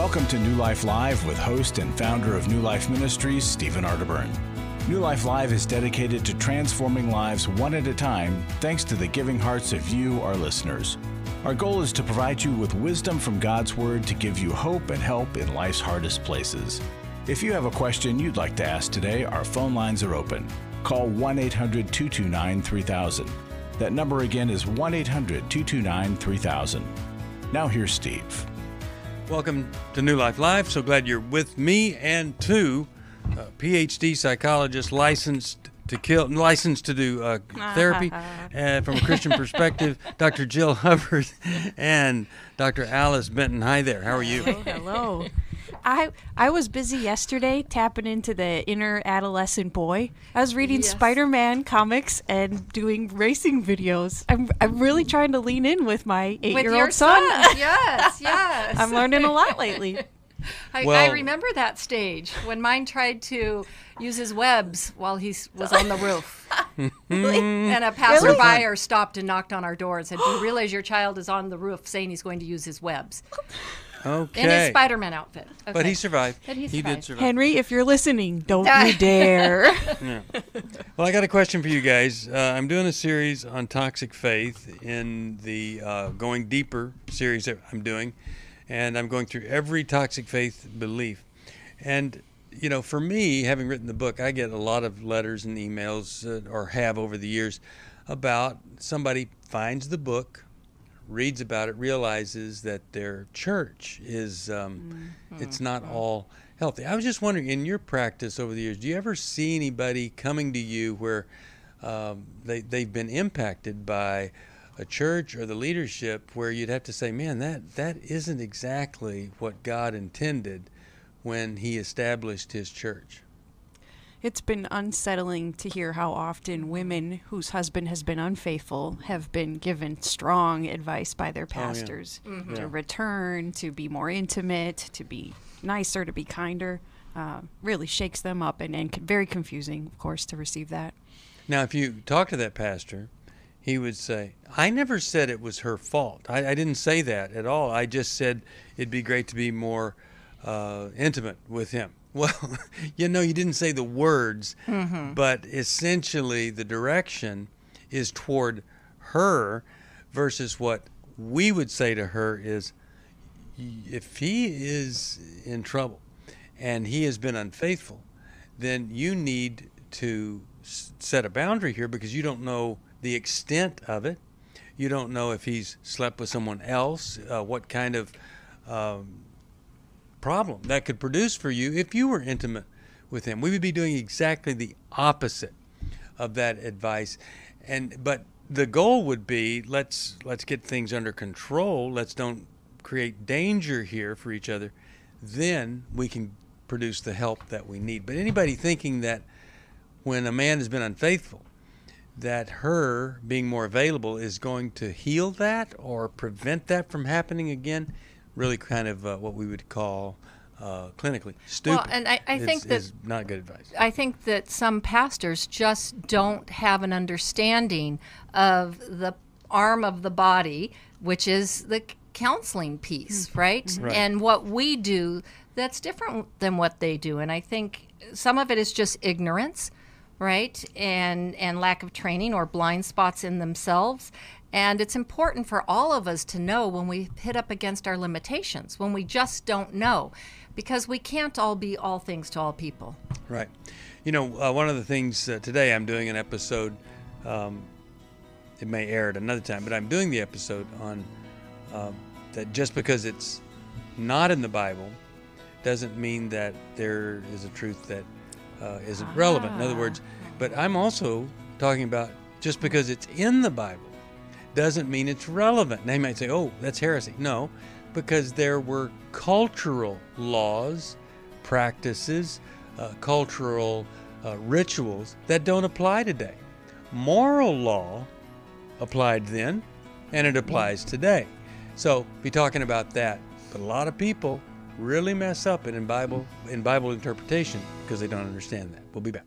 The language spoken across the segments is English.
Welcome to New Life Live with host and founder of New Life Ministries, Stephen Arterburn. New Life Live is dedicated to transforming lives one at a time, thanks to the giving hearts of you, our listeners. Our goal is to provide you with wisdom from God's Word to give you hope and help in life's hardest places. If you have a question you'd like to ask today, our phone lines are open. Call 1-800-229-3000. That number again is 1-800-229-3000. Now here's Steve. Welcome to New Life Live. So glad you're with me and two PhD psychologists licensed to do therapy from a Christian perspective, Dr. Jill Hubbard and Dr. Alice Benton. Hi there. How are you? Hello. I was busy yesterday tapping into the inner adolescent boy. I was reading Spider-Man comics and doing racing videos. I'm really trying to lean in with my 8-year-old son. Yes. I'm learning a lot lately. I remember that stage when mine tried to use his webs while he was on the roof. And a passerby stopped and knocked on our door and said, "Do you realize your child is on the roof saying he's going to use his webs?" Okay. In his Spider-Man outfit. Okay. But he survived. He did survive. Henry, if you're listening, don't you dare. Yeah. Well, I got a question for you guys. I'm doing a series on toxic faith in the Going Deeper series that I'm doing. And I'm going through every toxic faith belief. And, you know, for me, having written the book, I get a lot of letters and emails, or have over the years, about somebody finds the book, reads about it, realizes that their church is, it's not all healthy. I was just wondering, in your practice over the years, do you ever see anybody coming to you where they've been impacted by a church or the leadership where you'd have to say, man, that isn't exactly what God intended when he established his church? It's been unsettling to hear how often women whose husband has been unfaithful have been given strong advice by their pastors to return, to be more intimate, to be nicer, to be kinder. Really shakes them up and very confusing, of course, to receive that. Now, if you talk to that pastor, he would say, I never said it was her fault. I didn't say that at all. I just said it'd be great to be more intimate with him. Well, you didn't say the words, but essentially the direction is toward her versus what we would say to her is, if he is in trouble and he has been unfaithful, then you need to set a boundary here because you don't know the extent of it. You don't know if he's slept with someone else, what kind of problem that could produce for you if you were intimate with him. We would be doing exactly the opposite of that advice. But the goal would be, let's get things under control. Let's don't create danger here for each other. Then we can produce the help that we need. But anybody thinking that when a man has been unfaithful, that her being more available is going to heal that or prevent that from happening again, really kind of what we would call clinically stupid. Well, and I think that is not good advice. I think that some pastors just don't have an understanding of the arm of the body, which is the counseling piece, right? And what we do that's different than what they do. And I think some of it is just ignorance, right? And lack of training or blind spots in themselves. And it's important for all of us to know when we hit up against our limitations, when we just don't know, because we can't all be all things to all people. Right. One of the things today I'm doing an episode, it may air at another time, but I'm doing the episode on that just because it's not in the Bible doesn't mean that there is a truth that isn't relevant. In other words, but I'm also talking about just because it's in the Bible doesn't mean it's relevant. They might say, oh, that's heresy. No, because there were cultural laws, practices, cultural rituals that don't apply today. Moral law applied then, and it applies today. So be talking about that. But a lot of people really mess up in Bible interpretation because they don't understand that. We'll be back.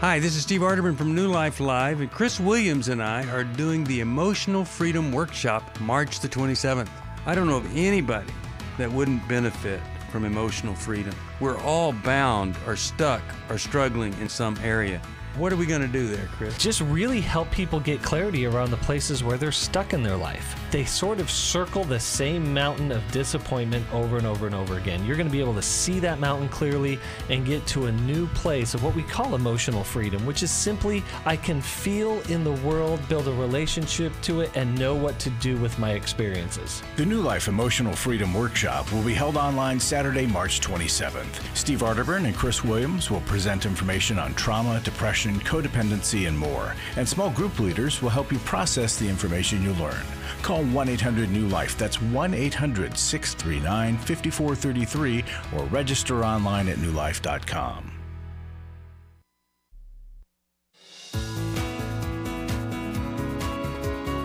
Hi, this is Steve Arterburn from New Life Live, and Chris Williams and I are doing the Emotional Freedom Workshop March the 27th. I don't know of anybody that wouldn't benefit from emotional freedom. We're all bound or stuck or struggling in some area. What are we going to do there, Chris? Just really help people get clarity around the places where they're stuck in their life. They sort of circle the same mountain of disappointment over and over and over again. You're going to be able to see that mountain clearly and get to a new place of what we call emotional freedom, which is simply I can feel in the world, build a relationship to it, and know what to do with my experiences. The New Life Emotional Freedom Workshop will be held online Saturday, March 27th. Steve Arterburn and Chris Williams will present information on trauma, depression, codependency, and more. And small group leaders will help you process the information you learn. Call 1-800-NEW-LIFE. That's 1-800-639-5433 or register online at newlife.com.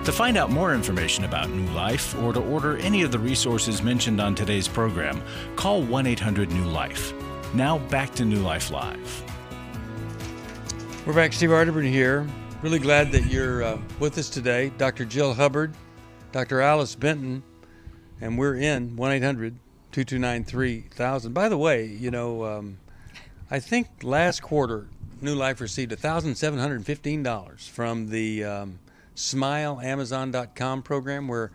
To find out more information about New Life or to order any of the resources mentioned on today's program, call 1-800-NEW-LIFE. Now back to New Life Live. We're back. Steve Arterburn here. Really glad that you're with us today. Dr. Jill Hubbard, Dr. Alice Benton, and we're in 1-800-229-3000. By the way, you know, I think last quarter New Life received $1,715 from the SmileAmazon.com program, where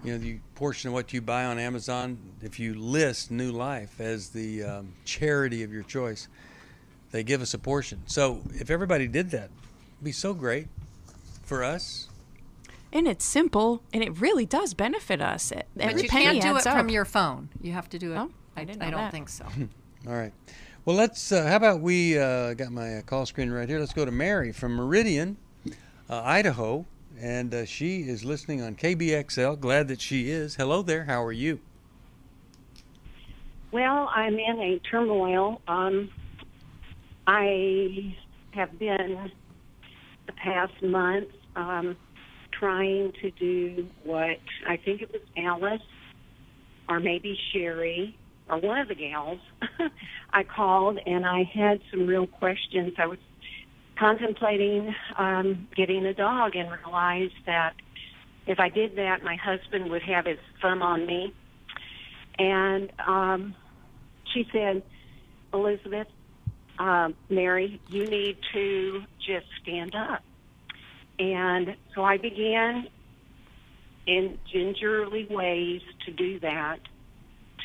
you know the portion of what you buy on Amazon, if you list New Life as the charity of your choice, they give us a portion. So if everybody did that, it'd be so great for us. And it's simple, and it really does benefit us. But you can't do it from your phone. You have to do it. Oh, I don't think so. All right. Well, let's. How about we got my call screen right here. Let's go to Mary from Meridian, Idaho, and she is listening on KBXL. Glad that she is. Hello there. How are you? Well, I'm in a turmoil. I have been the past month trying to do what I think it was Alice or maybe Sherry or one of the gals. I called and I had some real questions. I was contemplating getting a dog and realized that if I did that, my husband would have his thumb on me. And she said, Elizabeth, Mary, you need to just stand up. And so I began in gingerly ways to do that,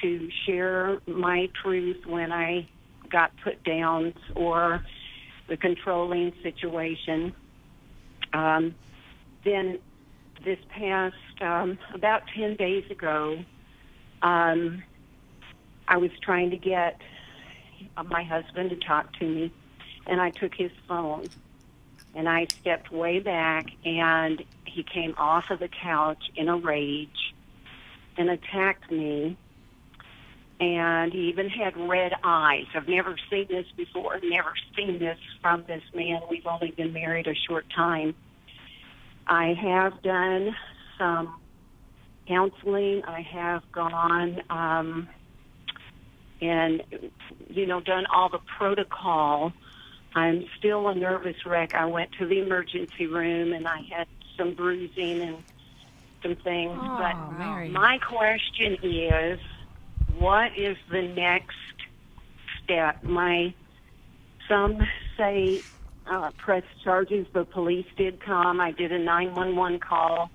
to share my truth when I got put downs or the controlling situation. Then this past, about 10 days ago, I was trying to get my husband to talk to me, and I took his phone, and I stepped way back, and he came off of the couch in a rage and attacked me, and he even had red eyes. I've never seen this before, never seen this from this man. We've only been married a short time. I have done some counseling. I have gone and, you know, done all the protocol. I'm still a nervous wreck. I went to the emergency room, and I had some bruising and some things. Oh, but Mary. my question is, what is the next step? Some say press charges. The police did come. I did a 911 call.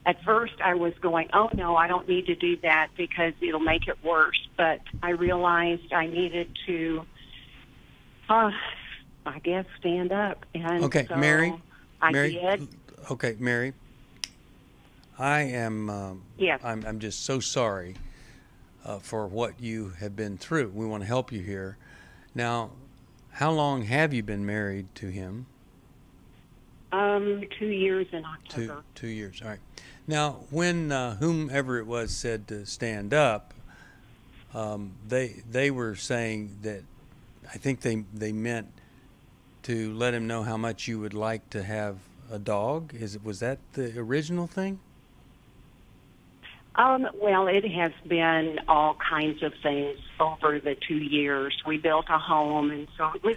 At first, I was going, oh, no, I don't need to do that because it'll make it worse. But I realized I needed to, I guess, stand up. And Okay, so Mary. I Mary. did. Okay, Mary. I am. Yes. I'm just so sorry for what you have been through. We want to help you here. Now, how long have you been married to him? 2 years in October. 2 years. All right. Now, when whomever it was said to stand up, they were saying that I think they meant to let him know how much you would like to have a dog. Was that the original thing? Well, it has been all kinds of things over the 2 years. We built a home, and so it was.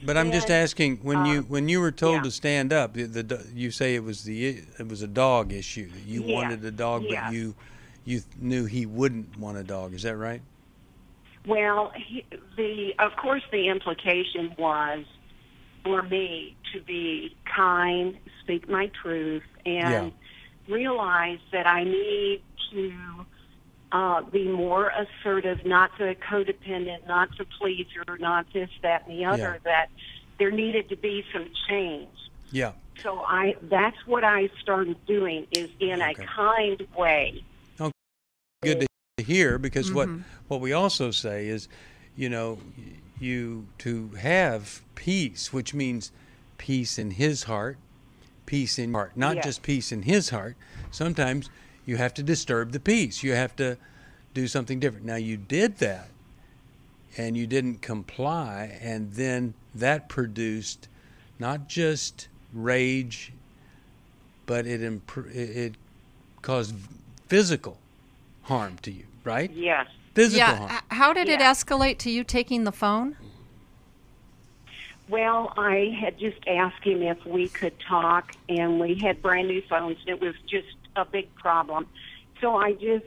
But I'm just asking, when you were told yeah. to stand up, you say it was a dog issue. That you Yeah, wanted a dog, yeah. but you knew he wouldn't want a dog. Is that right? Well, of course the implication was for me to be kind, speak my truth, and realize that I need to be more assertive, not so codependent, not so pleaser, not this, that, and the other, that there needed to be some change. Yeah. So that's what I started doing, is in a kind way. Okay. Good to hear, because what we also say is, you to have peace, which means peace in his heart, peace in your heart, not just peace in his heart. Sometimes you have to disturb the peace. You have to do something different. Now, you did that, and you didn't comply, and then that produced not just rage, but it caused physical harm to you, right? Yes. Physical harm. How did it escalate to you taking the phone? Well, I had just asked him if we could talk, and we had brand new phones, and it was just a big problem. So I just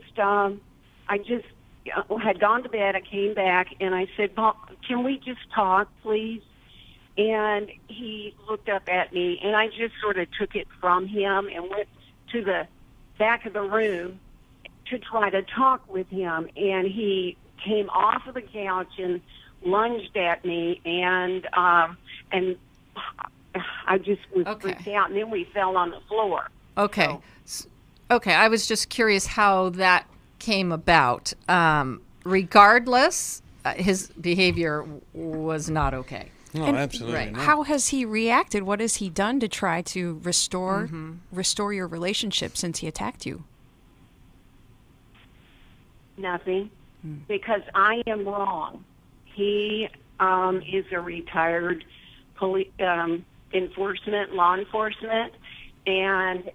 had gone to bed. I came back, and I said, "Bob, can we just talk, please?" And he looked up at me, and I just sort of took it from him and went to the back of the room to try to talk with him. And he came off of the couch and lunged at me, and I just was freaked out, and then we fell on the floor. Okay. Okay, I was just curious how that came about. Regardless, his behavior was not okay. No, absolutely not. How has he reacted? What has he done to try to restore your relationship since he attacked you? Nothing, because I am wrong. He is a retired law enforcement, and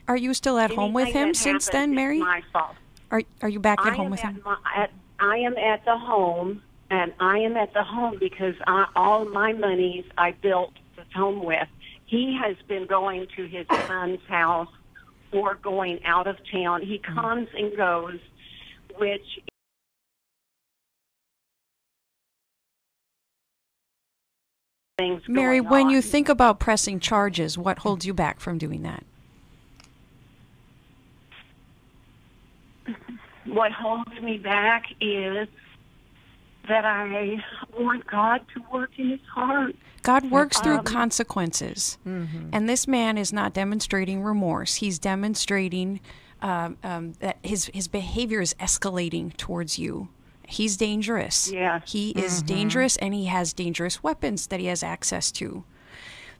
Are you still at home with him since then, Mary? My fault. Are you back at home with him? I am at the home, and I am at the home because all my monies I built this home with. He has been going to his son's house or going out of town. He comes and goes, which things Mary, going when on. you think about pressing charges, what holds you back from doing that? What holds me back is that I want God to work in his heart. God works through consequences. And this man is not demonstrating remorse. He's demonstrating that his behavior is escalating towards you. He's dangerous. Yeah. He is dangerous, and he has dangerous weapons that he has access to.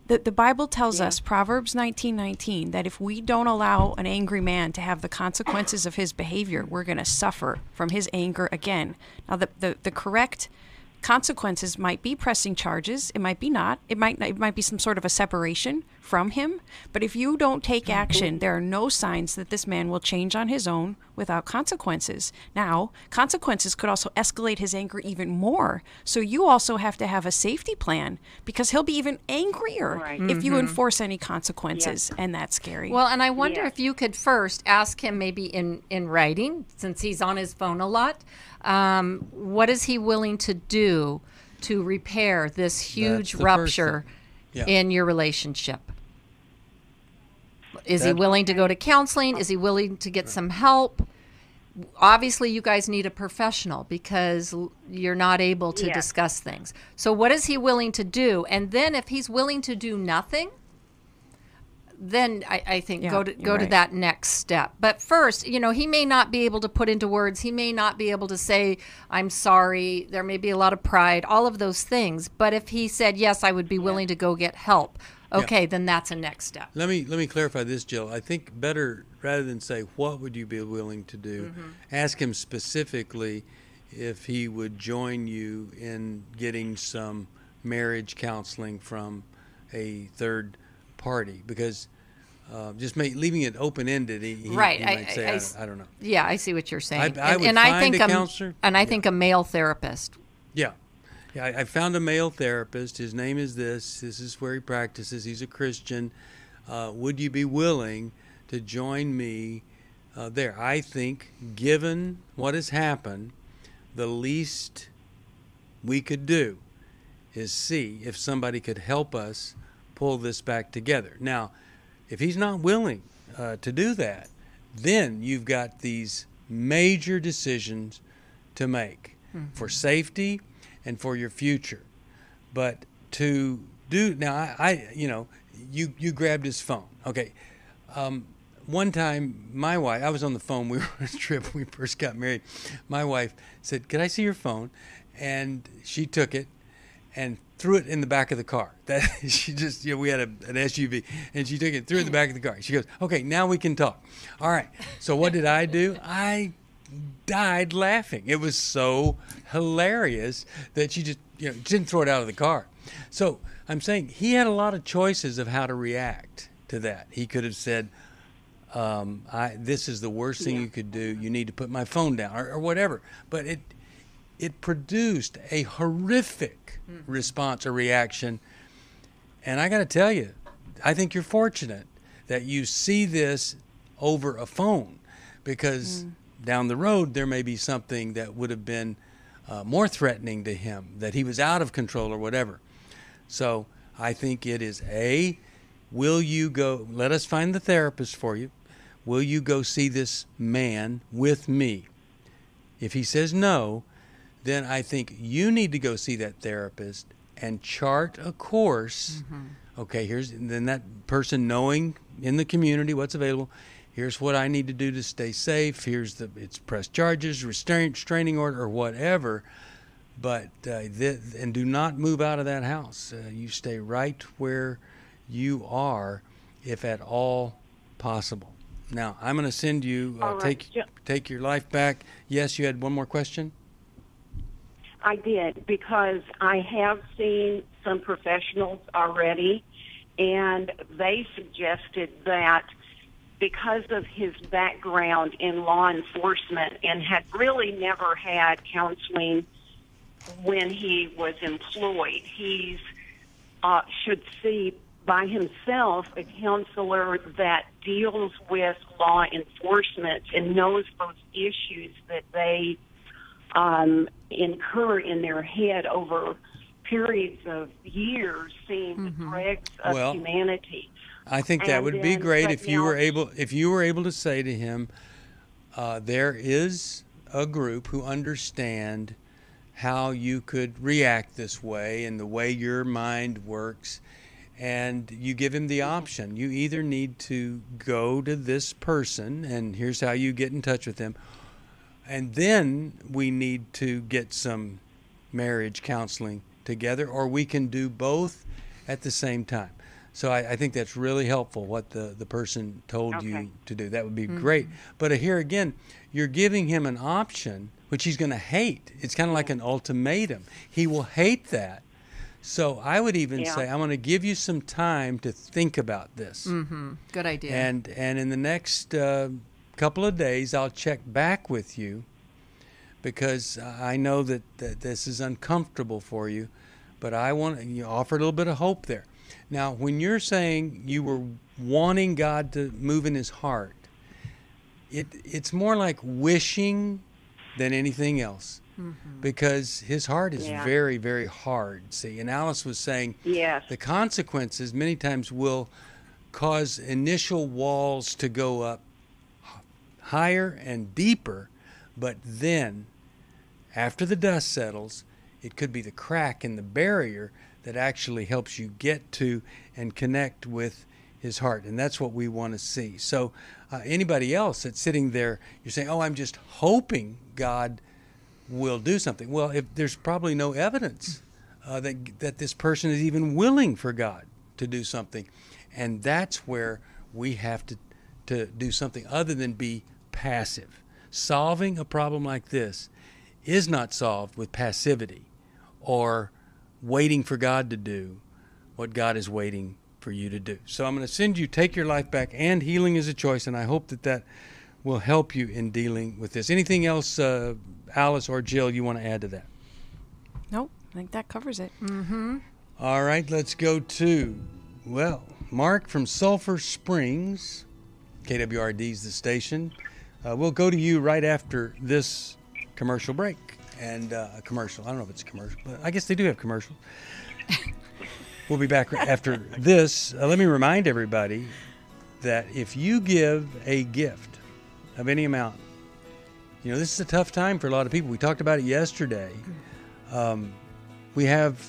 The Bible tells us, Proverbs 19:19, that if we don't allow an angry man to have the consequences of his behavior, we're going to suffer from his anger again. Now, the correct consequences might be pressing charges. It might be not. It might be some sort of a separation from him. But if you don't take action, there are no signs that this man will change on his own without consequences. Now, consequences could also escalate his anger even more. So you also have to have a safety plan, because he'll be even angrier if you enforce any consequences, and that's scary. Well, and I wonder if you could first ask him, maybe in writing, since he's on his phone a lot, what is he willing to do to repair this huge rupture in your relationship? Is he willing to go to counseling? Is he willing to get some help? Obviously, you guys need a professional because you're not able to discuss things. So what is he willing to do? And then if he's willing to do nothing, then I think go to that next step. But first, he may not be able to put into words. He may not be able to say, I'm sorry. There may be a lot of pride, all of those things. But if he said, yes, I would be willing to go get help, then that's a next step. Let me clarify this, Jill. I think better, rather than say, what would you be willing to do, ask him specifically if he would join you in getting some marriage counseling from a third party, because just leaving it open-ended, he might say, I don't know. Yeah, I see what you're saying. I would find a counselor. And I think a male therapist. Yeah, I found a male therapist. His name is this. This is where he practices. He's a Christian. Would you be willing to join me there. I think, given what has happened, the least we could do is see if somebody could help us pull this back together. Now, if he's not willing to do that, then you've got these major decisions to make for safety and for your future. But to do now, you grabbed his phone. Okay. One time, my wife, I was on the phone. We were on a trip when we first got married. My wife said, "Could I see your phone?" And she took it and threw it in the back of the car. That she just, we had an SUV, and she took it, threw it in the back of the car. She goes, "Okay, now we can talk." All right. So what did I do? I died laughing. It was so hilarious that she just, didn't throw it out of the car. So I'm saying he had a lot of choices of how to react to that. He could have said, this is the worst thing you could do. You need to put my phone down, or whatever. But it produced a horrific response or reaction. And I got to tell you, I think you're fortunate that you see this over a phone, because down the road there may be something that would have been more threatening to him, that he was out of control or whatever. So I think it is will you go, let us find the therapist for you. Will you go see this man with me? If he says no, then I think you need to go see that therapist and chart a course. Okay, then that person knowing in the community what's available. Here's what I need to do to stay safe. It's press charges, restraining order, or whatever. But and do not move out of that house. You stay right where you are, if at all possible. Now, I'm going to send you, take your life back. Yes, you had one more question? I did, because I have seen some professionals already, and they suggested that because of his background in law enforcement and had really never had counseling when he was employed, he should see by himself a counselor that deals with law enforcement and knows those issues that they incur in their head over periods of years, seeing the dregs of humanity. I think that would be great if you were able to say to him, there is a group who understand how you could react this way and the way your mind works, and you give him the option. You either need to go to this person, and here's how you get in touch with them, and then we need to get some marriage counseling together, or we can do both at the same time. So I think that's really helpful, what the person told you to do. That would be great. But here again, you're giving him an option, which he's going to hate. It's kind of like an ultimatum. He will hate that. So I would even say, I'm going to give you some time to think about this. Good idea. And in the next couple of days, I'll check back with you, because I know that this is uncomfortable for you, but I want to offer a little bit of hope there. Now, when you're saying you were wanting God to move in his heart, it's more like wishing than anything else, because his heart is very, very hard. See, and Alice was saying the consequences many times will cause initial walls to go up higher and deeper, but then after the dust settles, it could be the crack in the barrier that actually helps you get to and connect with his heart. And that's what we want to see. So anybody else that's sitting there, you're saying, I'm just hoping God will do something. Well, if there's probably no evidence that this person is even willing for God to do something. And that's where we have to do something other than be passive. Solving a problem like this is not solved with passivity or waiting for God to do what God is waiting for you to do. So I'm going to send you Take Your Life Back and Healing is a Choice, and I hope that will help you in dealing with this. Anything else, Alice or Jill, you want to add to that? Nope, I think that covers it. All right, let's go to, Mark from Sulphur Springs. KWRD's the station. We'll go to you right after this commercial break. And a commercial. I don't know if it's a commercial, but I guess they do have commercials. We'll be back after this. Let me remind everybody that if you give a gift of any amount, this is a tough time for a lot of people. We talked about it yesterday. We have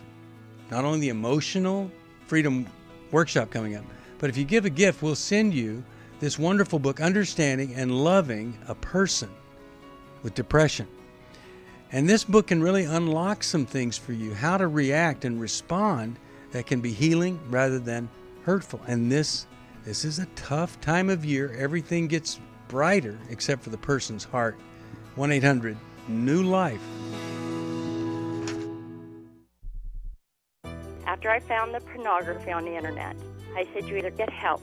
not only the emotional freedom workshop coming up, but if you give a gift, we'll send you this wonderful book, Understanding and Loving a Person with Depression. And this book can really unlock some things for you, how to react and respond that can be healing rather than hurtful. And this is a tough time of year. Everything gets brighter except for the person's heart. 1-800-NEW-LIFE. After I found the pornography on the internet, I said, you either get help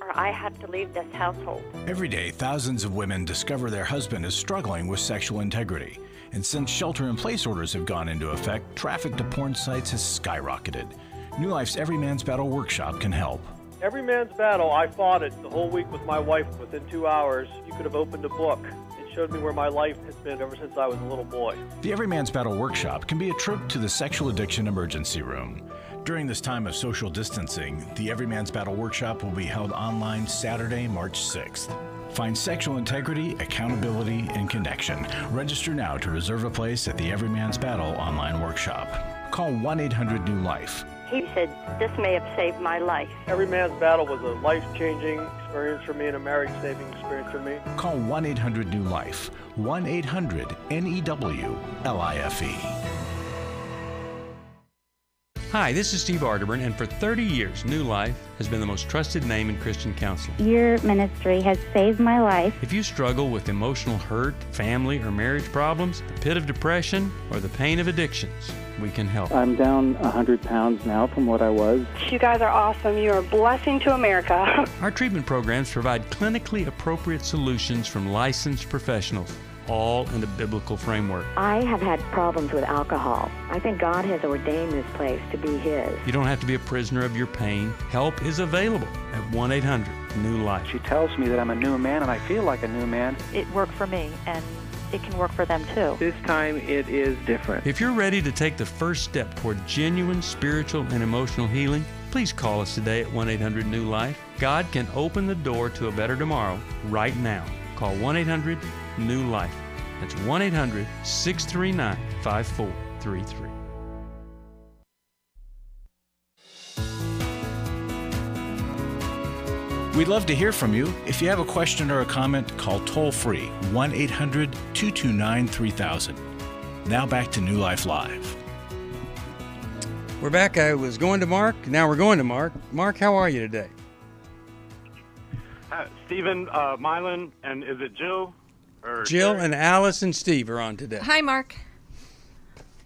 or I have to leave this household. Every day, thousands of women discover their husband is struggling with sexual integrity. And since shelter-in-place orders have gone into effect, traffic to porn sites has skyrocketed. New Life's Every Man's Battle workshop can help. Every Man's Battle, I fought it the whole week with my wife. Within 2 hours, you could have opened a book. It showed me where my life has been ever since I was a little boy. The Every Man's Battle workshop can be a trip to the sexual addiction emergency room. During this time of social distancing, the Every Man's Battle workshop will be held online Saturday, March 6th. Find sexual integrity, accountability, and connection. Register now to reserve a place at the Every Man's Battle online workshop. Call 1-800-NEW-LIFE. He said, this may have saved my life. Every Man's Battle was a life-changing experience for me and a marriage-saving experience for me. Call 1-800-NEW-LIFE. 1-800-NEWLIFE. Hi, this is Steve Arterburn, and for 30 years, New Life has been the most trusted name in Christian counseling. Your ministry has saved my life. If you struggle with emotional hurt, family or marriage problems, the pit of depression, or the pain of addictions, we can help. I'm down 100 pounds now from what I was. You guys are awesome. You're a blessing to America. Our treatment programs provide clinically appropriate solutions from licensed professionals, all in the biblical framework. I have had problems with alcohol. I think God has ordained this place to be His. You don't have to be a prisoner of your pain. Help is available at 1-800-NEW-LIFE. She tells me that I'm a new man, and I feel like a new man. It worked for me, and it can work for them too. This time it is different. If you're ready to take the first step toward genuine spiritual and emotional healing, please call us today at 1-800-NEW-LIFE. God can open the door to a better tomorrow right now. Call 1-800-NEW-LIFE. That's 1-800-639-5433. We'd love to hear from you. If you have a question or a comment, call toll-free 1-800-229-3000. Now back to New Life Live. We're back. I was going to Mark. Now we're going to Mark. Mark, how are you today? Stephen, Mylan, and is it Jill? Jill and Alice and Steve are on today. Hi, Mark.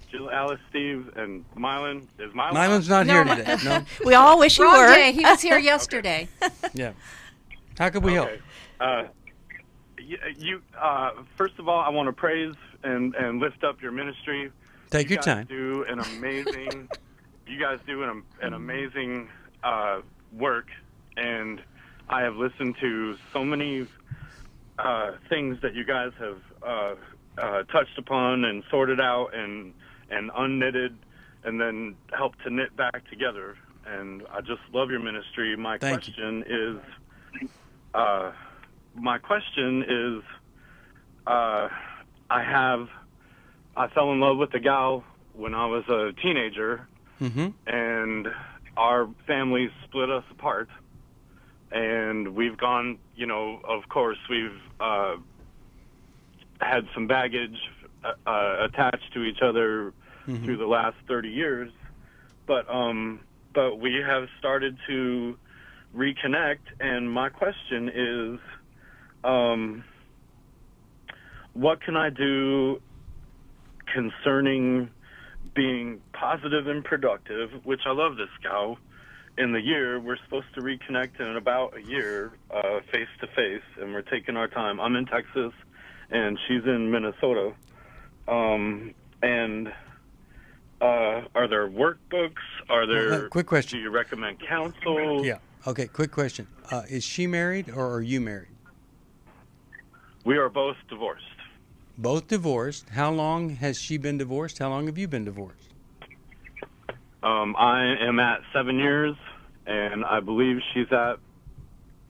Jill, Alice, Steve, and Mylan. Is Mylan? Mylan's not here today. No. We all wish you Wrong were. day. He was here yesterday. Yeah. How could we help? First of all, I want to praise and lift up your ministry. Take your time. You guys do an amazing work, and I have listened to so many things that you guys have touched upon and sorted out and unknitted and then helped to knit back together. And I just love your ministry. My question is, I fell in love with a gal when I was a teenager, and our family split us apart. And we've gone, of course, we've had some baggage attached to each other through the last 30 years. But we have started to reconnect, and my question is, what can I do concerning being positive and productive, which I love this gal. In the year, we're supposed to reconnect in about a year, face-to-face, and we're taking our time. I'm in Texas, and she's in Minnesota. Are there workbooks? Are there? Quick question. Do you recommend counsel? Yeah. Okay, quick question. Is she married or are you married? We are both divorced. Both divorced. How long has she been divorced? How long have you been divorced? I am at 7 years, and I believe she's at,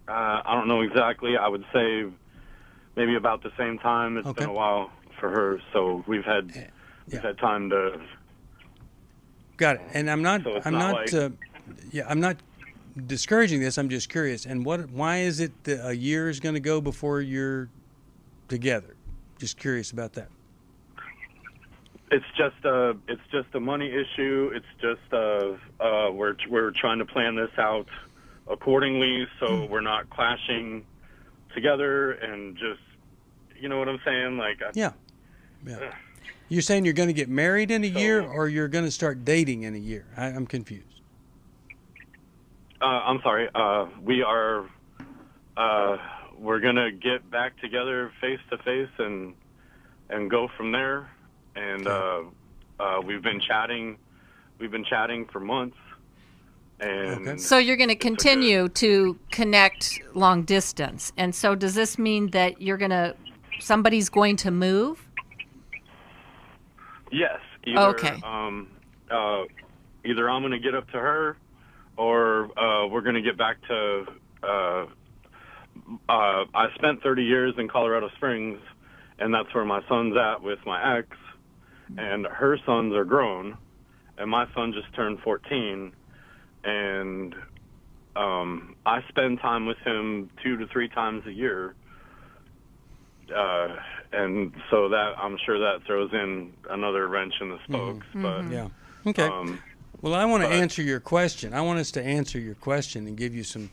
I don't know exactly, I would say maybe about the same time. It's been a while for her, so we've had time to... Got it. And I'm not discouraging this. I'm just curious. And why is it that a year is going to go before you're together? Just curious about that. It's just a money issue. It's just we're trying to plan this out accordingly, so we're not clashing together, and just, you know what I'm saying? Like, yeah. You're saying you're going to get married in a year, or you're going to start dating in a year? I'm confused. I'm sorry. We're going to get back together face to face and go from there. And we've been chatting for months. And so you're going to continue to connect long distance. And so does this mean that somebody's going to move? Yes. Okay. Either I'm going to get up to her, or we're going to get back to... I spent 30 years in Colorado Springs, and that's where my son's at with my ex, and her sons are grown, and my son just turned 14, and I spend time with him 2 to 3 times a year, and so that, I'm sure that throws in another wrench in the spokes. But yeah, okay. Well, I want to answer your question. I want us to answer your question and give you some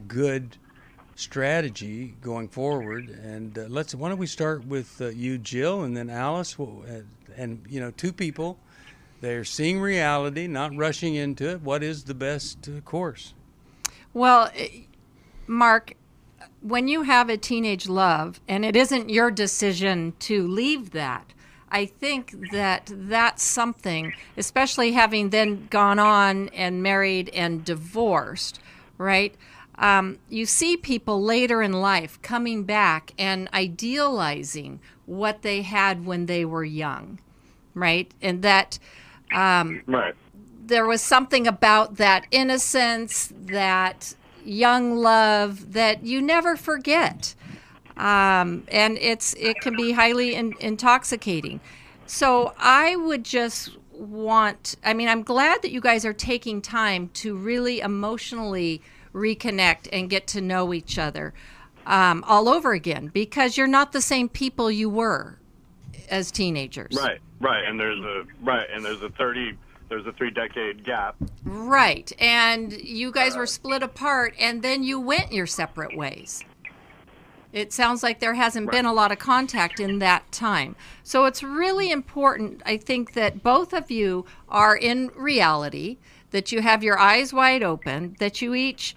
good strategy going forward. And why don't we start with you, Jill, and then Alice? And two people, they're seeing reality, not rushing into it. What is the best course? Well, Mark, when you have a teenage love and it isn't your decision to leave that, I think that that's something, especially having then gone on and married and divorced, right? You see people later in life coming back and idealizing what they had when they were young, right? And that there was something about that innocence, that young love that you never forget. And it can be highly intoxicating. So I would just I'm glad that you guys are taking time to really emotionally reconnect and get to know each other all over again, because you're not the same people you were as teenagers. Right. And there's a 3-decade gap. Right. And you guys were split apart, and then you went your separate ways. It sounds like there hasn't been a lot of contact in that time. So it's really important, I think, that both of you are in reality, that you have your eyes wide open, that you each,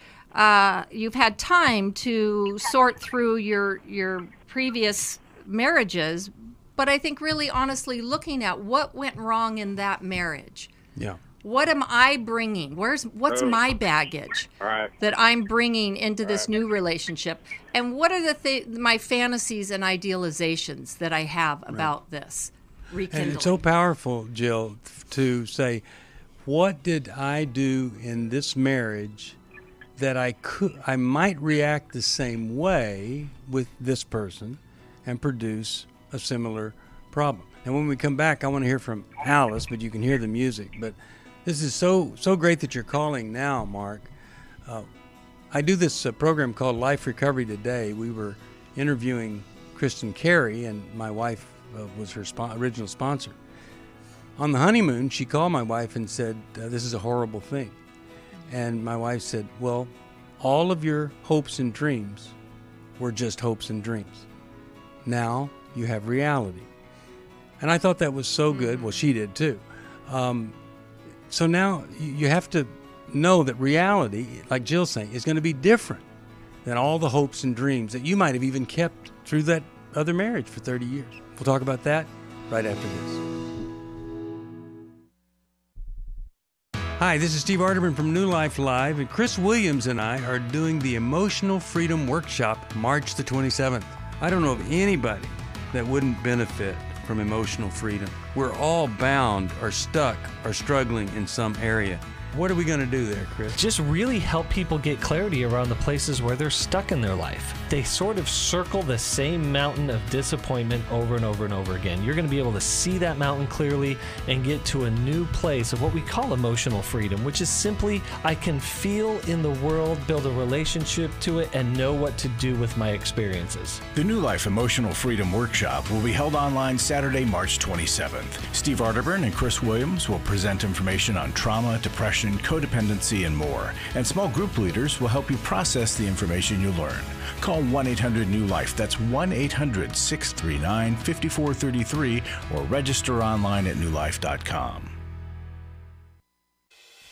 you've had time to sort through your previous marriages, but I think really honestly looking at what went wrong in that marriage. Yeah. What am I bringing? What's my baggage that I'm bringing into this new relationship? And what are my fantasies and idealizations that I have about this rekindling? And it's so powerful, Jill, to say, what did I do in this marriage that I might react the same way with this person and produce a similar problem? And when we come back, I want to hear from Alice, but you can hear the music. But this is so great that you're calling now, Mark. I do this program called Life Recovery Today. We were interviewing Kristen Carey, and my wife was her original sponsor. On the honeymoon, she called my wife and said, this is a horrible thing. And my wife said, well, all of your hopes and dreams were just hopes and dreams. Now you have reality. And I thought that was so good. Well, she did too. So now you have to know that reality, like Jill's saying, is going to be different than all the hopes and dreams that you might have even kept through that other marriage for 30 years. We'll talk about that right after this. Hi, this is Steve Arterburn from New Life Live, and Chris Williams and I are doing the Emotional Freedom Workshop March the 27th. I don't know of anybody that wouldn't benefit from emotional freedom. We're all bound or stuck or struggling in some area. What are we going to do there, Chris? Just really help people get clarity around the places where they're stuck in their life. They sort of circle the same mountain of disappointment over and over and over again. You're going to be able to see that mountain clearly and get to a new place of what we call emotional freedom, which is simply I can feel in the world, build a relationship to it, and know what to do with my experiences. The New Life Emotional Freedom Workshop will be held online Saturday, March 27th. Steve Arterburn and Chris Williams will present information on trauma, depression, codependency, and more. And small group leaders will help you process the information you learn. Call 1-800-NEW-LIFE. That's 1-800-639-5433 or register online at newlife.com.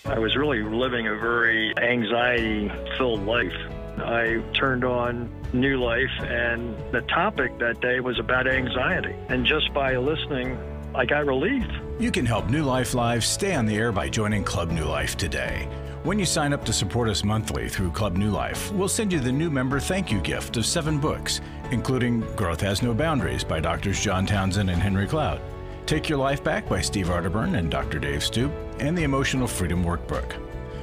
I was really living a very anxiety-filled life. I turned on New Life, and the topic that day was about anxiety. And just by listening, I got relief. You can help New Life Live stay on the air by joining Club New Life today. When you sign up to support us monthly through Club New Life, we'll send you the new member thank you gift of 7 books, including Growth Has No Boundaries by Drs. John Townsend and Henry Cloud, Take Your Life Back by Steve Arterburn and Dr. Dave Stoop, and the Emotional Freedom Workbook.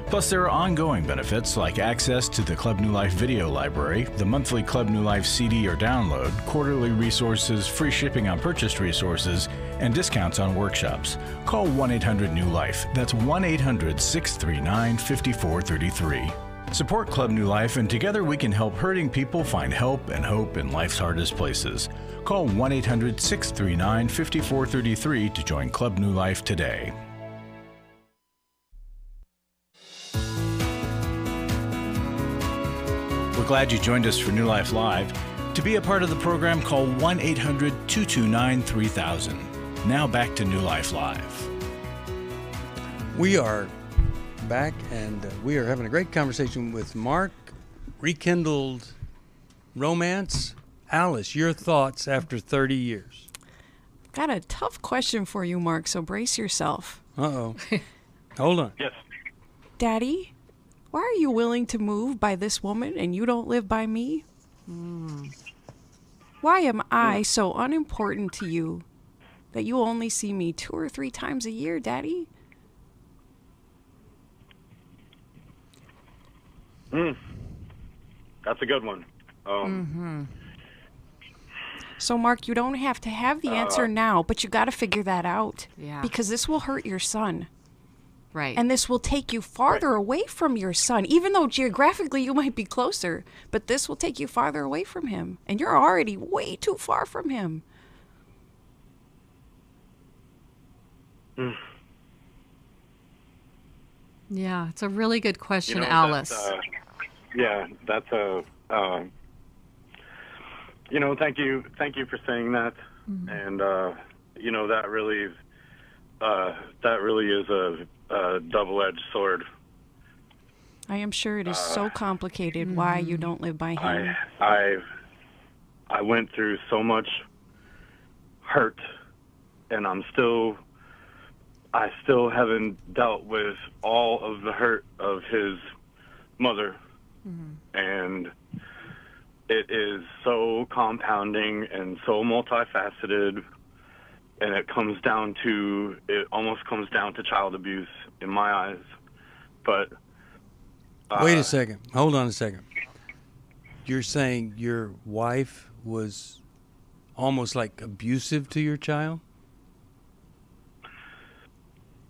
Plus, there are ongoing benefits like access to the Club New Life video library, the monthly Club New Life CD or download, quarterly resources, free shipping on purchased resources, and discounts on workshops. Call 1-800-NEW-LIFE. That's 1-800-639-5433. Support Club New Life, and together we can help hurting people find help and hope in life's hardest places. Call 1-800-639-5433 to join Club New Life today. We're glad you joined us for New Life Live. To be a part of the program, call 1-800-229-3000. Now back to New Life Live. We are back, and we are having a great conversation with Mark. Rekindled romance. Alice, your thoughts after 30 years? Got a tough question for you, Mark, so brace yourself. Uh-oh. Hold on. Yes. Daddy, why are you willing to move by this woman and you don't live by me? Why am I so unimportant to you that you only see me 2 or 3 times a year, Daddy? That's a good one. So, Mark, you don't have to have the answer now, but you got to figure that out. Yeah. Because this will hurt your son. Right. And this will take you farther away from your son, even though geographically you might be closer. But this will take you farther away from him. And you're already way too far from him. Yeah, it's a really good question, You know, Alice. That's a. Thank you for saying that, and that really is a double-edged sword. I am sure it is so complicated why you don't live by him. I went through so much hurt, and I still haven't dealt with all of the hurt of his mother, and it is so compounding and so multifaceted, and it almost comes down to child abuse in my eyes. But wait a second. Hold on a second. You're saying your wife was almost like abusive to your child?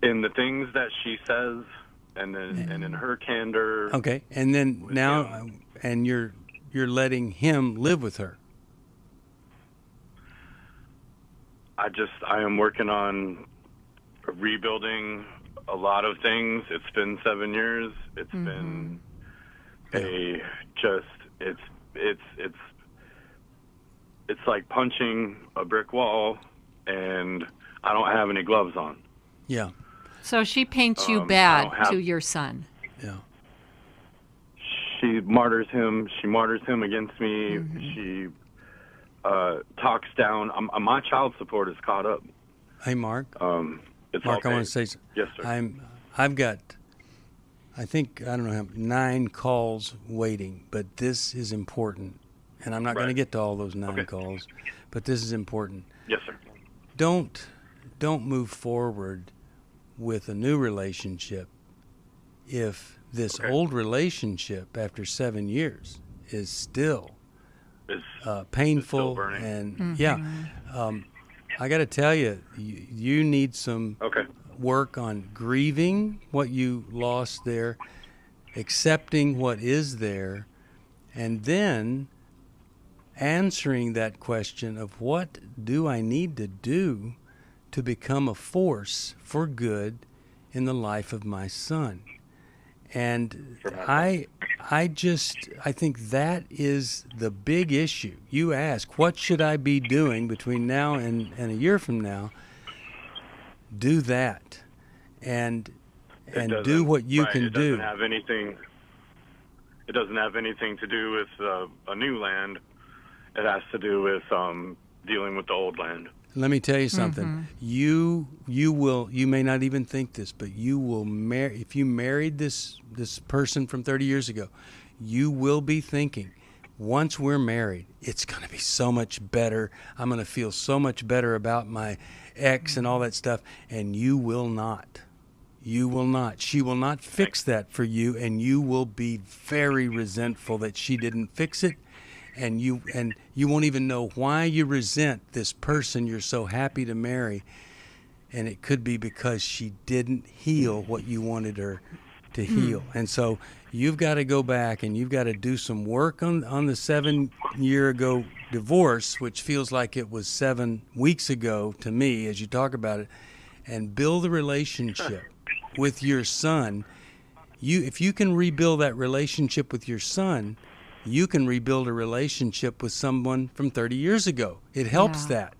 in the things that she says, and in her candor. Okay, and then now, and you're letting him live with her. I am working on rebuilding a lot of things. It's been 7 years. It's been it's like punching a brick wall, and I don't have any gloves on. Yeah. So she paints you bad to your son. Yeah. She martyrs him. She martyrs him against me. She talks down. My child support is caught up. Hey, Mark. It's Mark, all I want to say something. Yes, sir. I've got I think, I don't know, 9 calls waiting, but this is important. And I'm not going to get to all those 9 calls, but this is important. Yes, sir. Don't move forward with a new relationship if this old relationship after 7 years is still painful and I got to tell you, you need some work on grieving what you lost there, accepting what is there, and then answering that question of what do I need to do to become a force for good in the life of my son. And I think that is the big issue. You ask, what should I be doing between now and a year from now? Do that, and do what you can do. It doesn't have anything to do with a new land. It has to do with dealing with the old land. Let me tell you something. You may not even think this, but you will marry. If you married this person from 30 years ago, you will be thinking, once we're married, it's going to be so much better. I'm going to feel so much better about my ex and all that stuff. And you will not. You will not. She will not fix that for you, and you will be very resentful that she didn't fix it. And you won't even know why you resent this person you're so happy to marry. And it could be because she didn't heal what you wanted her to heal. And so you've got to go back and you've got to do some work on the 7-year ago divorce, which feels like it was 7 weeks ago to me as you talk about it, and build a relationship with your son. If you can rebuild that relationship with your son, you can rebuild a relationship with someone from 30 years ago. It helps that.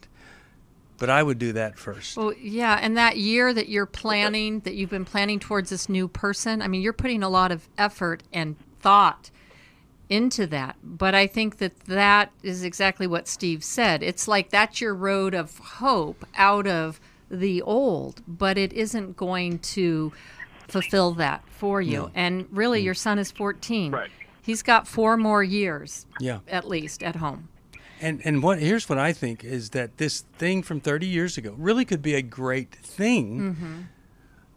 But I would do that first. Well, yeah, and that year that you're planning, that you've been planning towards this new person, I mean, you're putting a lot of effort and thought into that. But I think that is exactly what Steve said. It's like that's your road of hope out of the old, but it isn't going to fulfill that for you. No. And really, your son is 14. Right. He's got 4 more years, at least, at home. And here's what I think is that this thing from 30 years ago really could be a great thing,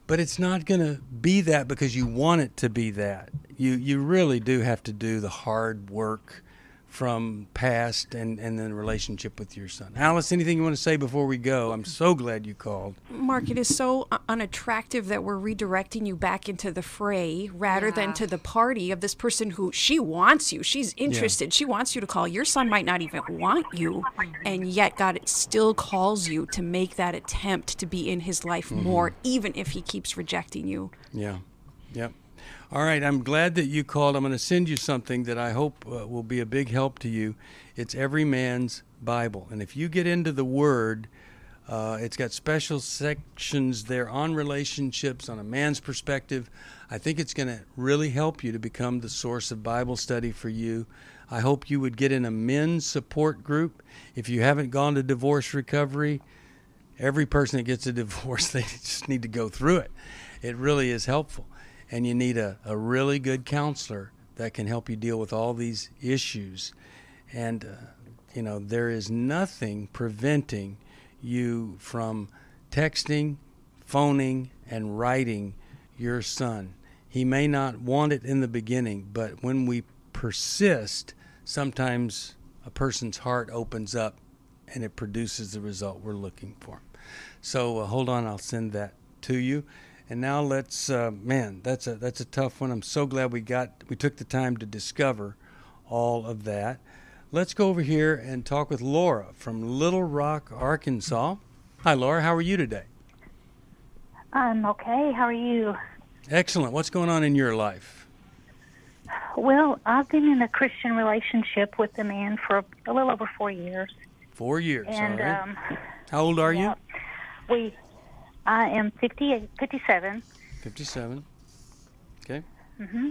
but it's not going to be that because you want it to be that. You really do have to do the hard work from past and then relationship with your son. Alice, anything you want to say before we go? I'm so glad you called. Mark, it is so unattractive that we're redirecting you back into the fray rather than to the party of this person who she wants you. She's interested. She wants you to call. Your son might not even want you, and yet God still calls you to make that attempt to be in his life more, even if he keeps rejecting you. Yeah. Yep. All right, I'm glad that you called. I'm going to send you something that I hope will be a big help to you. It's Every Man's Bible. And if you get into the Word, it's got special sections there on relationships, on a man's perspective. I think it's going to really help you to become the source of Bible study for you. I hope you would get in a men's support group. If you haven't gone to divorce recovery, every person that gets a divorce, they just need to go through it. It really is helpful. And you need a really good counselor that can help you deal with all these issues. And, there is nothing preventing you from texting, phoning, and writing your son. He may not want it in the beginning, but when we persist, sometimes a person's heart opens up and it produces the result we're looking for. So hold on, I'll send that to you. And now let's, that's a tough one. I'm so glad we took the time to discover all of that. Let's go over here and talk with Laura from Little Rock, Arkansas. Hi, Laura. How are you today? I'm okay. How are you? Excellent. What's going on in your life? Well, I've been in a Christian relationship with a man for a little over 4 years. 4 years, and, all right. How old are you? I am 57. 57. Okay. Mm-hmm.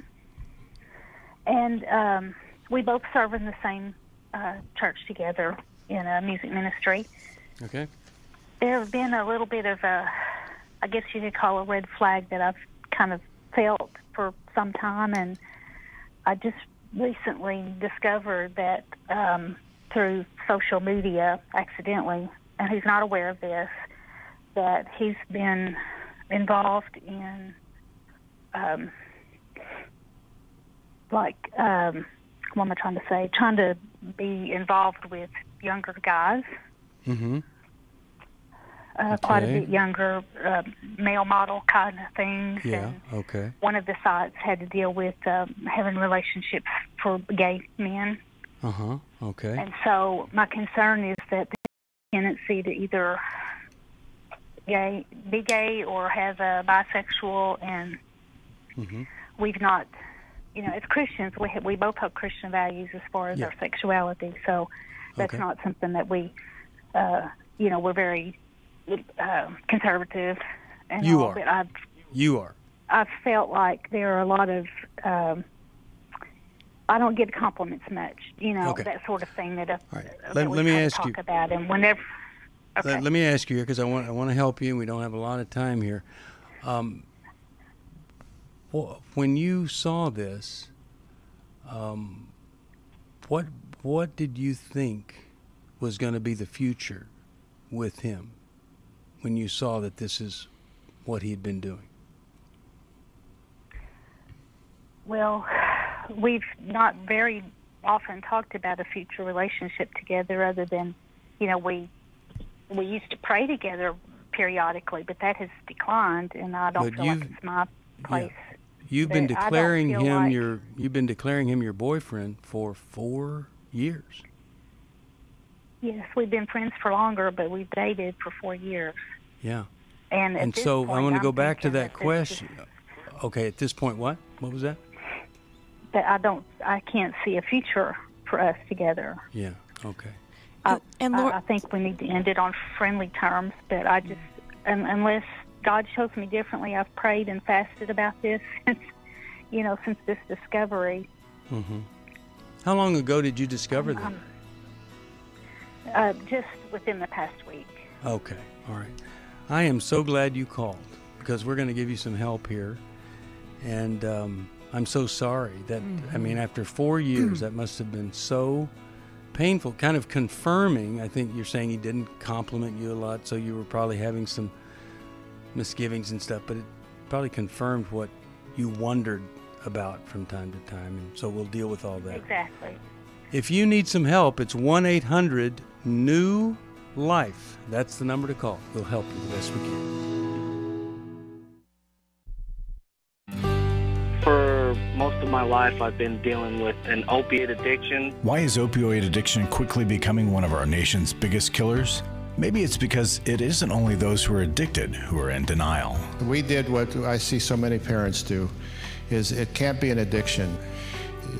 And we both serve in the same church together in a music ministry. Okay. There have been a little bit of I guess you could call a red flag that I've kind of felt for some time, and I just recently discovered that through social media, accidentally, and he's not aware of this, that he's been involved in what am I trying to say? Trying to be involved with younger guys. Mm-hmm. Quite a bit younger, male model kind of things. Yeah, and okay. one of the sites had to deal with having relationships for gay men. Uh-huh, okay. And so my concern is that the tendency to either be gay or have a bisexual, and we've not, as Christians, we both have Christian values as far as our sexuality, so that's not something that we, we're very conservative. And You all, are. but You are. I've felt like there are a lot of, I don't get compliments much, that sort of thing that, Let me ask talk you about, and whenever. Okay. Let me ask you here, because I want to help you, and we don't have a lot of time here. When you saw this, what did you think was going to be the future with him when you saw that this is what he had been doing? Well, we've not very often talked about a future relationship together, other than, we used to pray together periodically, but that has declined, and I don't feel like it's my place. Yeah. You've been But declaring I don't feel him you've been declaring him your boyfriend for 4 years. Yes, we've been friends for longer, but we've dated for 4 years. Yeah. And at this so point, I want to I'm go back to thinking that question. Okay, at this point, what? What was that? That I can't see a future for us together. Yeah. Okay. I think we need to end it on friendly terms, but I just, unless God shows me differently, I've prayed and fasted about this since this discovery. Mm-hmm. How long ago did you discover that? Just within the past week. Okay. All right. I am so glad you called, because we're going to give you some help here. And I'm so sorry that, after 4 years, that must have been so painful, kind of confirming. I think you're saying he didn't compliment you a lot, so you were probably having some misgivings and stuff, but it probably confirmed what you wondered about from time to time, and so we'll deal with all that. Exactly. If you need some help, it's 1-800-NEW-LIFE. That's the number to call. We'll help you the best we can. For most of my life, I've been dealing with an opiate addiction. Why is opioid addiction quickly becoming one of our nation's biggest killers? Maybe it's because it isn't only those who are addicted who are in denial. We did what I see so many parents do, is it can't be an addiction.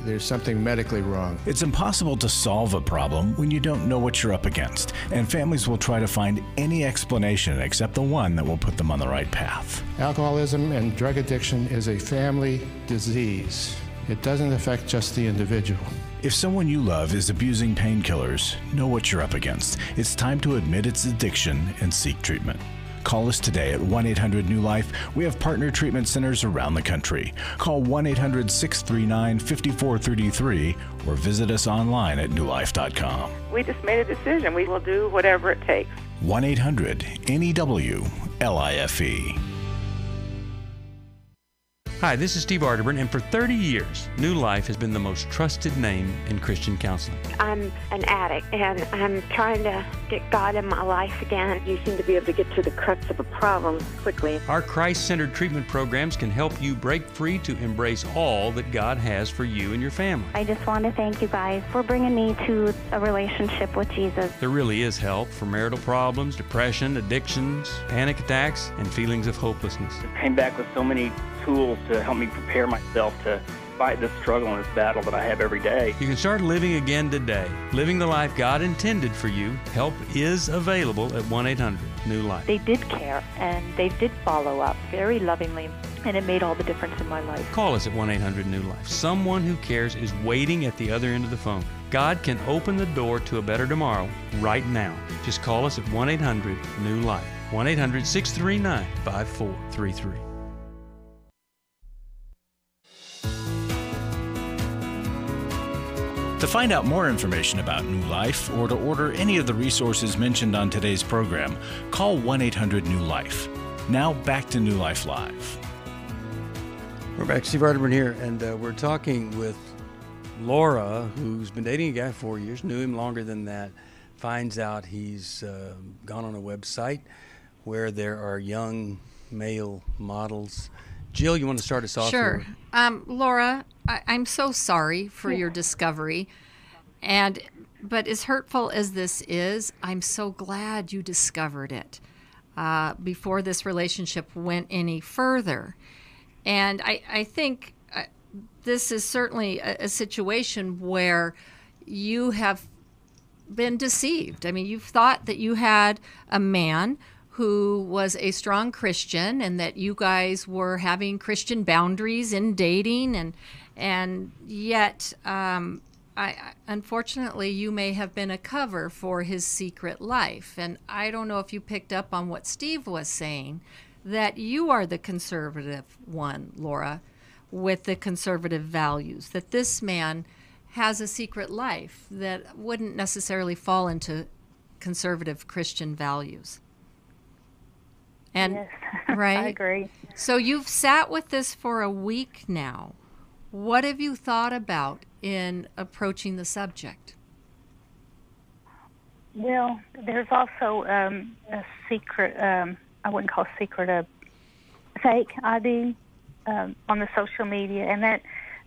There's something medically wrong. It's impossible to solve a problem when you don't know what you're up against, and families will try to find any explanation except the one that will put them on the right path. Alcoholism and drug addiction is a family disease. It doesn't affect just the individual. If someone you love is abusing painkillers, know what you're up against. It's time to admit its addiction and seek treatment. Call us today at 1-800-NEW-LIFE. We have partner treatment centers around the country. Call 1-800-639-5433 or visit us online at newlife.com. We just made a decision. We will do whatever it takes. 1-800-NEW-LIFE. Hi, this is Steve Arterburn, and for 30 years, New Life has been the most trusted name in Christian counseling. I'm an addict, and I'm trying to get God in my life again. You seem to be able to get to the crux of a problem quickly. Our Christ-centered treatment programs can help you break free to embrace all that God has for you and your family. I just want to thank you guys for bringing me to a relationship with Jesus. There really is help for marital problems, depression, addictions, panic attacks, and feelings of hopelessness. I came back with so many tools to help me prepare myself to fight this struggle and this battle that I have every day. You can start living again today, living the life God intended for you. Help is available at 1-800-NEW-LIFE. They did care, and they did follow up very lovingly, and it made all the difference in my life. Call us at 1-800-NEW-LIFE. Someone who cares is waiting at the other end of the phone. God can open the door to a better tomorrow right now. Just call us at 1-800-NEW-LIFE. 1-800-639-5433. To find out more information about New Life or to order any of the resources mentioned on today's program, call 1-800-NEW-LIFE. Now back to New Life Live. We're back. Steve Arterburn here, and we're talking with Laura, who's been dating a guy 4 years, knew him longer than that, finds out he's gone on a website where there are young male models. Jill, you want to start us off? Sure. Laura, I'm so sorry for your discovery. But as hurtful as this is, I'm so glad you discovered it before this relationship went any further. And I think this is certainly a situation where you have been deceived. I mean, you've thought that you had a man who was a strong Christian and that you guys were having Christian boundaries in dating, and yet unfortunately you may have been a cover for his secret life. And I don't know if you picked up on what Steve was saying, that you are the conservative one, Laura, with the conservative values, that this man has a secret life that wouldn't necessarily fall into conservative Christian values. And yes, right? I agree. So you've sat with this for a week now. What have you thought about in approaching the subject? Well, there's also a secret, I wouldn't call secret, a fake ID on the social media, and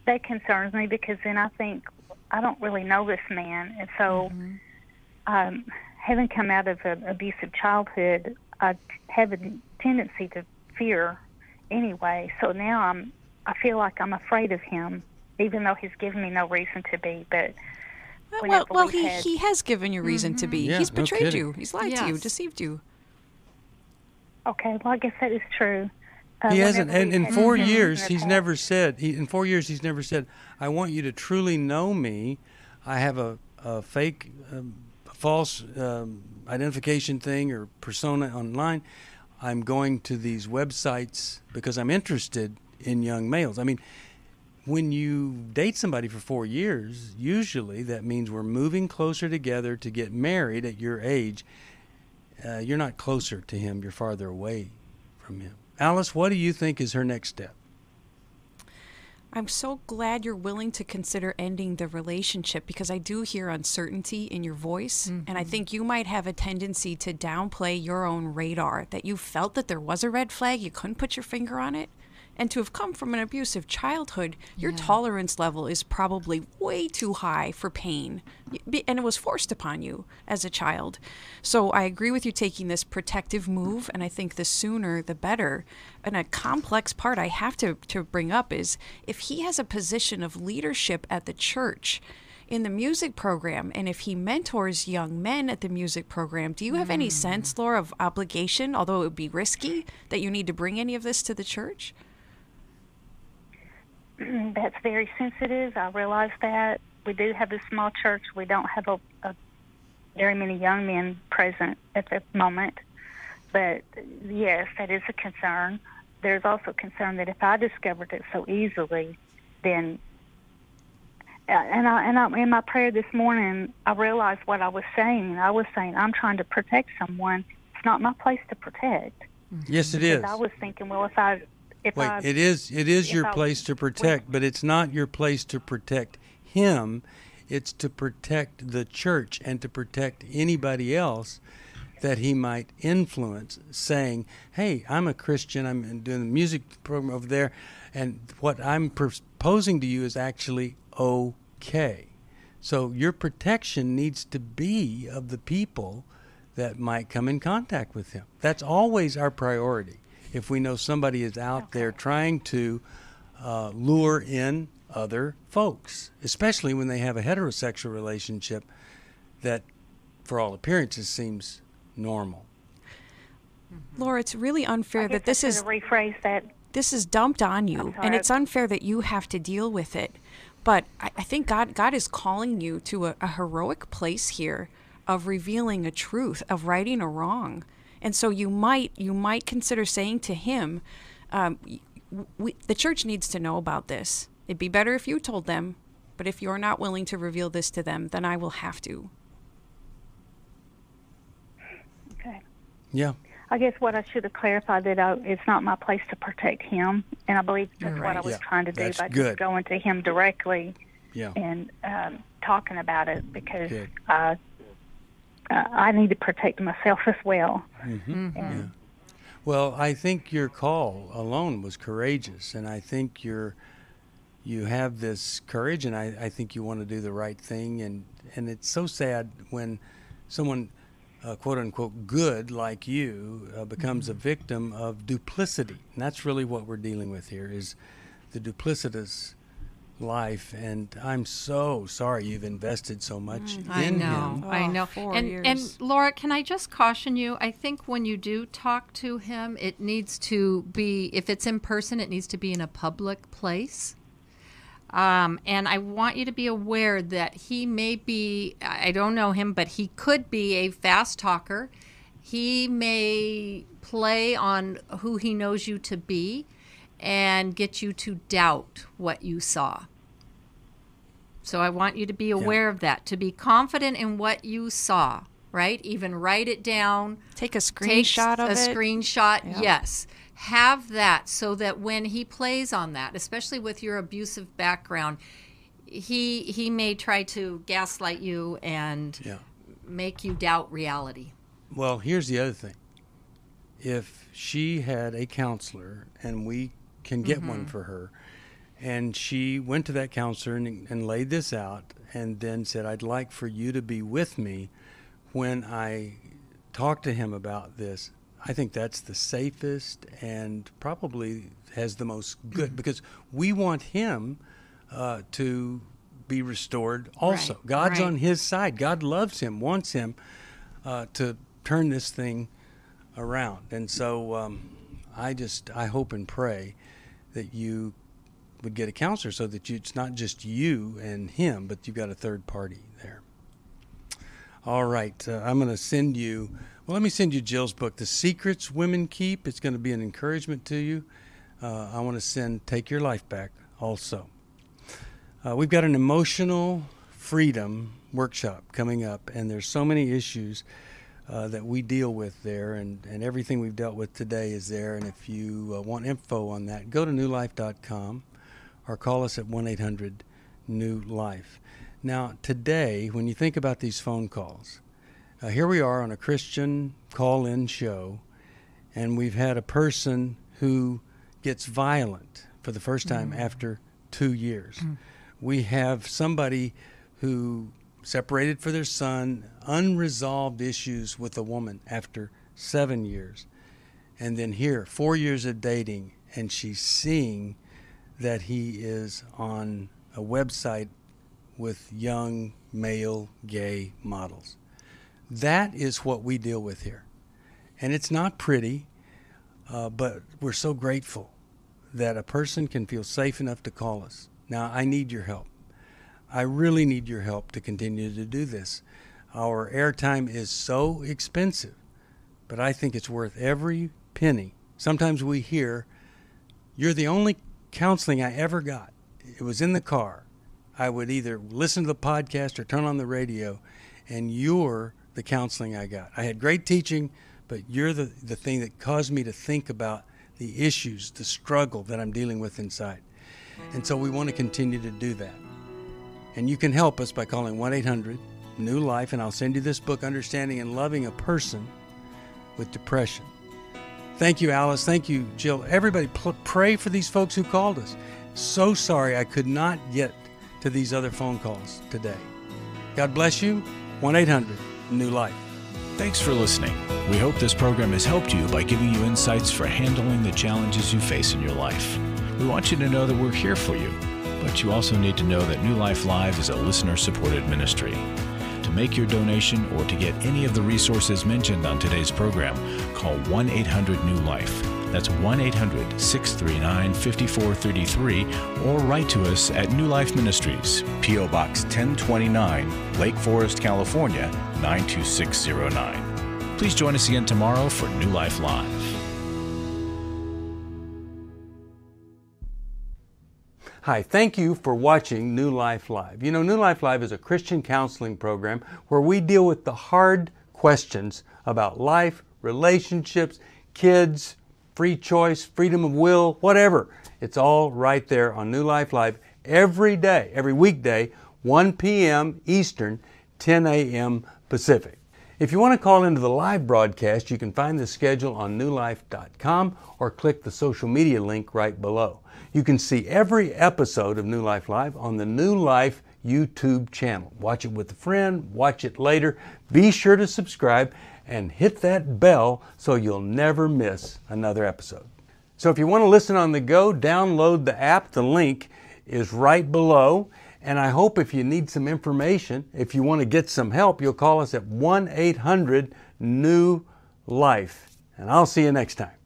that concerns me, because then I think I don't really know this man. And so having come out of an abusive childhood, I have a tendency to fear anyway. So now I feel like I'm afraid of him, even though he's given me no reason to be. But he has given you reason to be. Yeah, he's betrayed no kidding. you. He's lied to you, deceived you. Okay, well, I guess that is true. He hasn't, and in 4 years, he's never said, in 4 years, he's never said, I want you to truly know me. I have a fake, false identification thing or persona online. I'm going to these websites because I'm interested in young males. I mean, when you date somebody for 4 years, usually that means we're moving closer together to get married at your age. You're not closer to him, you're farther away from him. Alice, what do you think is her next step? I'm so glad you're willing to consider ending the relationship, because I do hear uncertainty in your voice. And I think you might have a tendency to downplay your own radar, that you felt that there was a red flag, you couldn't put your finger on it. And to have come from an abusive childhood, your tolerance level is probably way too high for pain. And it was forced upon you as a child. So I agree with you taking this protective move, and I think the sooner the better. And a complex part I have to bring up is, if he has a position of leadership at the church in the music program, and if he mentors young men at the music program, do you have any sense, Laura, of obligation, although it would be risky, that you need to bring any of this to the church? That's very sensitive. I realize that. We do have a small church. We don't have a very many young men present at the moment. But yes, that is a concern. There's also concern that if I discovered it so easily, then in my prayer this morning, I realized what I was saying. I was saying, I'm trying to protect someone. It's not my place to protect. Yes, it is. I was thinking, well, it is your place to protect, but it's not your place to protect him. It's to protect the church and to protect anybody else that he might influence, saying, hey, I'm a Christian, I'm doing the music program over there, and what I'm proposing to you is actually okay. So your protection needs to be of the people that might come in contact with him. That's always our priority. If we know somebody is out there trying to lure in other folks, especially when they have a heterosexual relationship that, for all appearances, seems normal. Laura, it's really unfair that this is rephrase that. This is dumped on you, and it's unfair that you have to deal with it. But I think God is calling you to a heroic place here of revealing a truth, of righting a wrong. And so you might consider saying to him, the church needs to know about this. It'd be better if you told them, But if you're not willing to reveal this to them, then I will have to. Okay. Yeah. I guess what I should have clarified that it's not my place to protect him, and I believe that's what I was trying to do by just going to him directly and talking about it, because I need to protect myself as well. And Well, I think your call alone was courageous, and I think you have this courage, and I think you want to do the right thing, and it's so sad when someone quote unquote good like you becomes a victim of duplicity. And that's really what we're dealing with here, is the duplicitous life. And I'm so sorry you've invested so much in him. I know. And Laura, can I just caution you? I think when you do talk to him, it needs to be, if it's in person, it needs to be in a public place. And I want you to be aware that he may be, I don't know him, but he could be a fast talker. He may play on who he knows you to be and get you to doubt what you saw. So I want you to be aware of that, to be confident in what you saw, right? Even write it down. Take a screenshot of it. A screenshot, yes. Have that so that when he plays on that, especially with your abusive background, he may try to gaslight you and make you doubt reality. Well, here's the other thing. If she had a counselor, and we can get one for her, and she went to that counselor and laid this out and then said, I'd like for you to be with me when I talk to him about this, I think that's the safest and probably has the most good, because we want him to be restored also. God's on his side. God loves him, wants him to turn this thing around. And so I hope and pray that you would get a counselor so that it's not just you and him, but you've got a third party there. All right. I'm going to send you... Well, let me send you Jill's book, The Secrets Women Keep. It's going to be an encouragement to you. I want to send Take Your Life Back also. We've got an emotional freedom workshop coming up, and there's so many issues that we deal with there, and everything we've dealt with today is there. And if you want info on that, go to newlife.com or call us at 1-800-NEW-LIFE. Now, today, when you think about these phone calls, here we are on a Christian call-in show, and we've had a person who gets violent for the first time after 2 years. We have somebody who separated for their son, unresolved issues with a woman after 7 years. And then here, 4 years of dating, and she's seeing that he is on a website with young male gay models. That is what we deal with here. And it's not pretty, but we're so grateful that a person can feel safe enough to call us. Now, I need your help. I really need your help to continue to do this. Our airtime is so expensive, but I think it's worth every penny. Sometimes we hear, you're the only counseling I ever got. It was in the car. I would either listen to the podcast or turn on the radio, and you're the counseling I got. I had great teaching, but you're the thing that caused me to think about the issues, the struggle that I'm dealing with inside. And so we want to continue to do that. And you can help us by calling 1-800-NEW-LIFE, and I'll send you this book, Understanding and Loving a Person with Depression. Thank you, Alice. Thank you, Jill. Everybody, pray for these folks who called us. So sorry I could not get to these other phone calls today. God bless you. 1-800-NEW-LIFE. Thanks for listening. We hope this program has helped you by giving you insights for handling the challenges you face in your life. We want you to know that we're here for you, but you also need to know that New Life Live is a listener-supported ministry. To make your donation or to get any of the resources mentioned on today's program, call 1-800-NEW-LIFE. That's 1-800-639-5433, or write to us at New Life Ministries, P.O. Box 1029, Lake Forest, California, 92609. Please join us again tomorrow for New Life Live. Hi, thank you for watching New Life Live. You know, New Life Live is a Christian counseling program where we deal with the hard questions about life, relationships, kids, free choice, freedom of will, whatever. It's all right there on New Life Live every day, every weekday, 1 p.m. Eastern, 10 a.m. Pacific. If you want to call into the live broadcast, you can find the schedule on newlife.com or click the social media link right below. You can see every episode of New Life Live on the New Life YouTube channel. Watch it with a friend, watch it later. Be sure to subscribe and hit that bell so you'll never miss another episode. So if you want to listen on the go, download the app. The link is right below. And I hope if you need some information, if you want to get some help, you'll call us at 1-800-NEW-LIFE. And I'll see you next time.